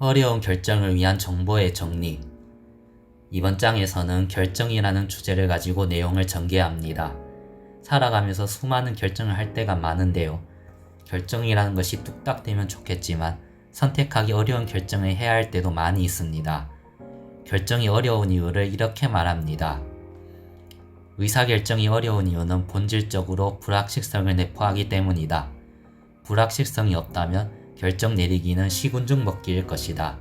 어려운 결정을 위한 정보의 정리. 이번 장에서는 결정이라는 주제를 가지고 내용을 전개합니다. 살아가면서 수많은 결정을 할 때가 많은데요. 결정이라는 것이 뚝딱 되면 좋겠지만 선택하기 어려운 결정을 해야 할 때도 많이 있습니다. 결정이 어려운 이유를 이렇게 말합니다. 의사결정이 어려운 이유는 본질적으로 불확실성을 내포하기 때문이다. 불확실성이 없다면 결정 내리기는 시군죽먹기일 것이다.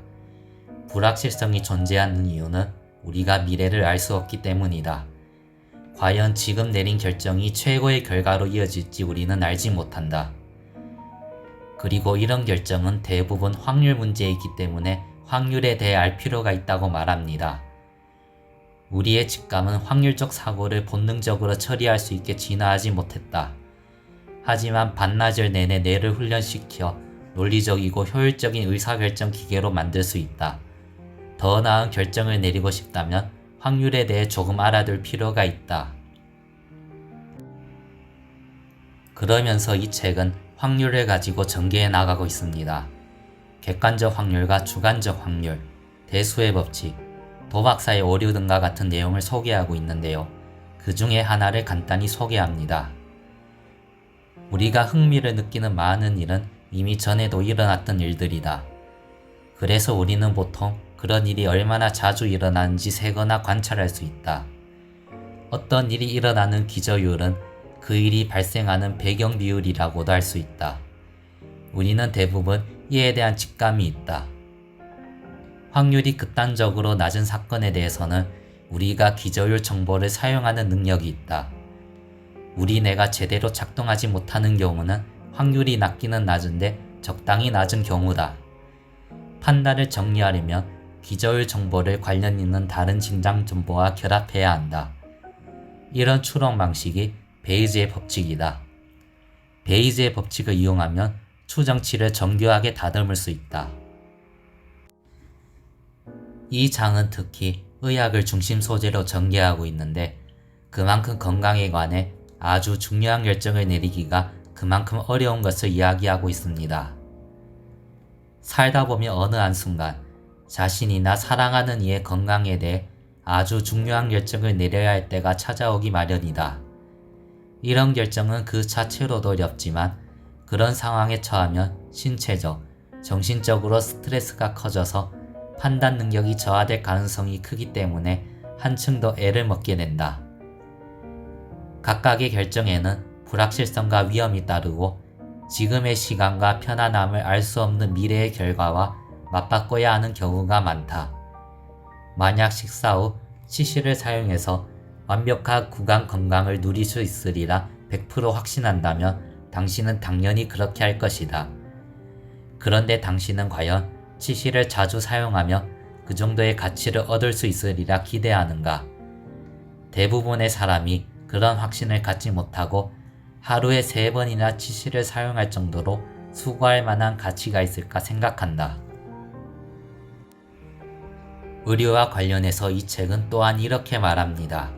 불확실성이 존재하는 이유는 우리가 미래를 알 수 없기 때문이다. 과연 지금 내린 결정이 최고의 결과로 이어질지 우리는 알지 못한다. 그리고 이런 결정은 대부분 확률 문제이기 때문에 확률에 대해 알 필요가 있다고 말합니다. 우리의 직감은 확률적 사고를 본능적으로 처리할 수 있게 진화하지 못했다. 하지만 반나절 내내 뇌를 훈련시켜 논리적이고 효율적인 의사결정 기계로 만들 수 있다. 더 나은 결정을 내리고 싶다면 확률에 대해 조금 알아둘 필요가 있다. 그러면서 이 책은 확률을 가지고 전개해 나가고 있습니다. 객관적 확률과 주관적 확률, 대수의 법칙, 도박사의 오류 등과 같은 내용을 소개하고 있는데요. 그 중에 하나를 간단히 소개합니다. 우리가 흥미를 느끼는 많은 일은 이미 전에도 일어났던 일들이다. 그래서 우리는 보통 그런 일이 얼마나 자주 일어나는지 세거나 관찰할 수 있다. 어떤 일이 일어나는 기저율은 그 일이 발생하는 배경 비율이라고도 할 수 있다. 우리는 대부분 이에 대한 직감이 있다. 확률이 극단적으로 낮은 사건에 대해서는 우리가 기저율 정보를 사용하는 능력이 있다. 우리 뇌가 제대로 작동하지 못하는 경우는 확률이 낮기는 낮은데 적당히 낮은 경우다. 판단을 정리하려면 기저율 정보를 관련 있는 다른 진단 정보와 결합해야 한다. 이런 추론 방식이 베이지의 법칙이다. 베이지의 법칙을 이용하면 추정치를 정교하게 다듬을 수 있다. 이 장은 특히 의학을 중심 소재로 전개하고 있는데 그만큼 건강에 관해 아주 중요한 결정을 내리기가 그만큼 어려운 것을 이야기하고 있습니다. 살다 보면 어느 한순간 자신이나 사랑하는 이의 건강에 대해 아주 중요한 결정을 내려야 할 때가 찾아오기 마련이다. 이런 결정은 그 자체로도 어렵지만 그런 상황에 처하면 신체적, 정신적으로 스트레스가 커져서 판단 능력이 저하될 가능성이 크기 때문에 한층 더 애를 먹게 된다. 각각의 결정에는 불확실성과 위험이 따르고 지금의 시간과 편안함을 알 수 없는 미래의 결과와 맞바꿔야 하는 경우가 많다. 만약 식사 후 치실을 사용해서 완벽한 구강 건강을 누릴 수 있으리라 100% 확신한다면 당신은 당연히 그렇게 할 것이다. 그런데 당신은 과연 치실을 자주 사용하며 그 정도의 가치를 얻을 수 있으리라 기대하는가? 대부분의 사람이 그런 확신을 갖지 못하고 하루에 3번이나 치실을 사용할 정도로 수고할 만한 가치가 있을까 생각한다. 의료와 관련해서 이 책은 또한 이렇게 말합니다.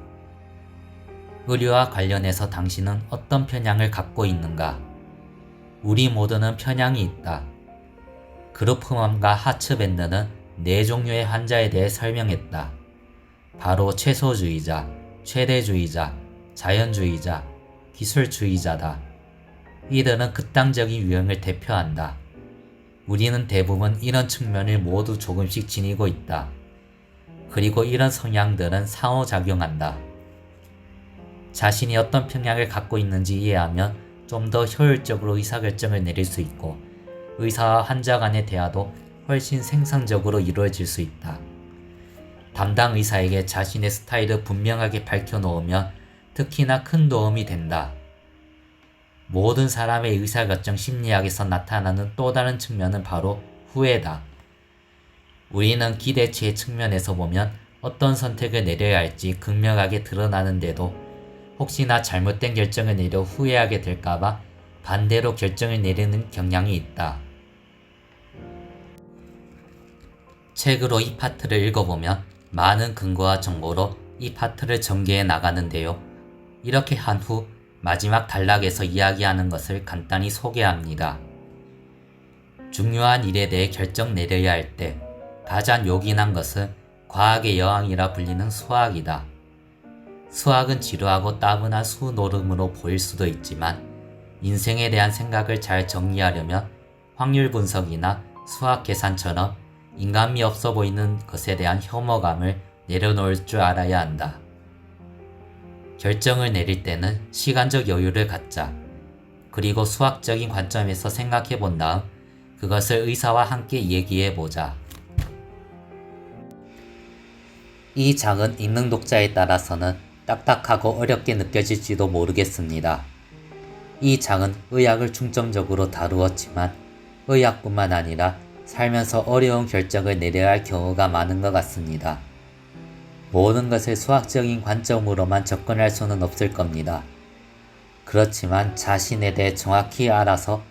의료와 관련해서 당신은 어떤 편향을 갖고 있는가? 우리 모두는 편향이 있다. 그루프먼과 하츠밴드는 4종류의 환자에 대해 설명했다. 바로 최소주의자, 최대주의자, 자연주의자, 기술주의자다. 이들은 극단적인 유형을 대표한다. 우리는 대부분 이런 측면을 모두 조금씩 지니고 있다. 그리고 이런 성향들은 상호작용한다. 자신이 어떤 편향을 갖고 있는지 이해하면 좀 더 효율적으로 의사결정을 내릴 수 있고 의사와 환자 간의 대화도 훨씬 생산적으로 이루어질 수 있다. 담당 의사에게 자신의 스타일을 분명하게 밝혀놓으면 특히나 큰 도움이 된다. 모든 사람의 의사결정 심리학에서 나타나는 또 다른 측면은 바로 후회다. 우리는 기대치의 측면에서 보면 어떤 선택을 내려야 할지 극명하게 드러나는데도 혹시나 잘못된 결정을 내려 후회하게 될까봐 반대로 결정을 내리는 경향이 있다. 책으로 이 파트를 읽어보면 많은 근거와 정보로 이 파트를 전개해 나가는데요. 이렇게 한 후 마지막 단락에서 이야기하는 것을 간단히 소개합니다. 중요한 일에 대해 결정 내려야 할 때 가장 요긴한 것은 과학의 여왕이라 불리는 수학이다. 수학은 지루하고 따분한 수노름으로 보일 수도 있지만 인생에 대한 생각을 잘 정리하려면 확률 분석이나 수학 계산처럼 인간미 없어 보이는 것에 대한 혐오감을 내려놓을 줄 알아야 한다. 결정을 내릴 때는 시간적 여유를 갖자. 그리고 수학적인 관점에서 생각해 본 다음 그것을 의사와 함께 얘기해 보자. 이 장은 읽는 독자에 따라서는 딱딱하고 어렵게 느껴질지도 모르겠습니다. 이 장은 의학을 중점적으로 다루었지만 의학뿐만 아니라 살면서 어려운 결정을 내려야 할 경우가 많은 것 같습니다. 모든 것을 수학적인 관점으로만 접근할 수는 없을 겁니다. 그렇지만 자신에 대해 정확히 알아서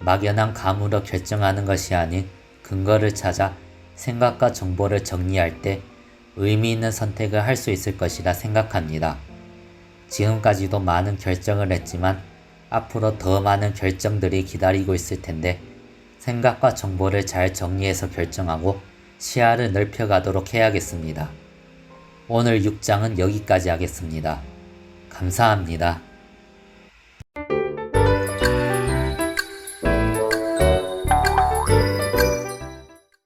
막연한 감으로 결정하는 것이 아닌 근거를 찾아 생각과 정보를 정리할 때 의미 있는 선택을 할 수 있을 것이라 생각합니다. 지금까지도 많은 결정을 했지만 앞으로 더 많은 결정들이 기다리고 있을 텐데 생각과 정보를 잘 정리해서 결정하고 시야를 넓혀가도록 해야겠습니다. 오늘 6장은 여기까지 하겠습니다. 감사합니다.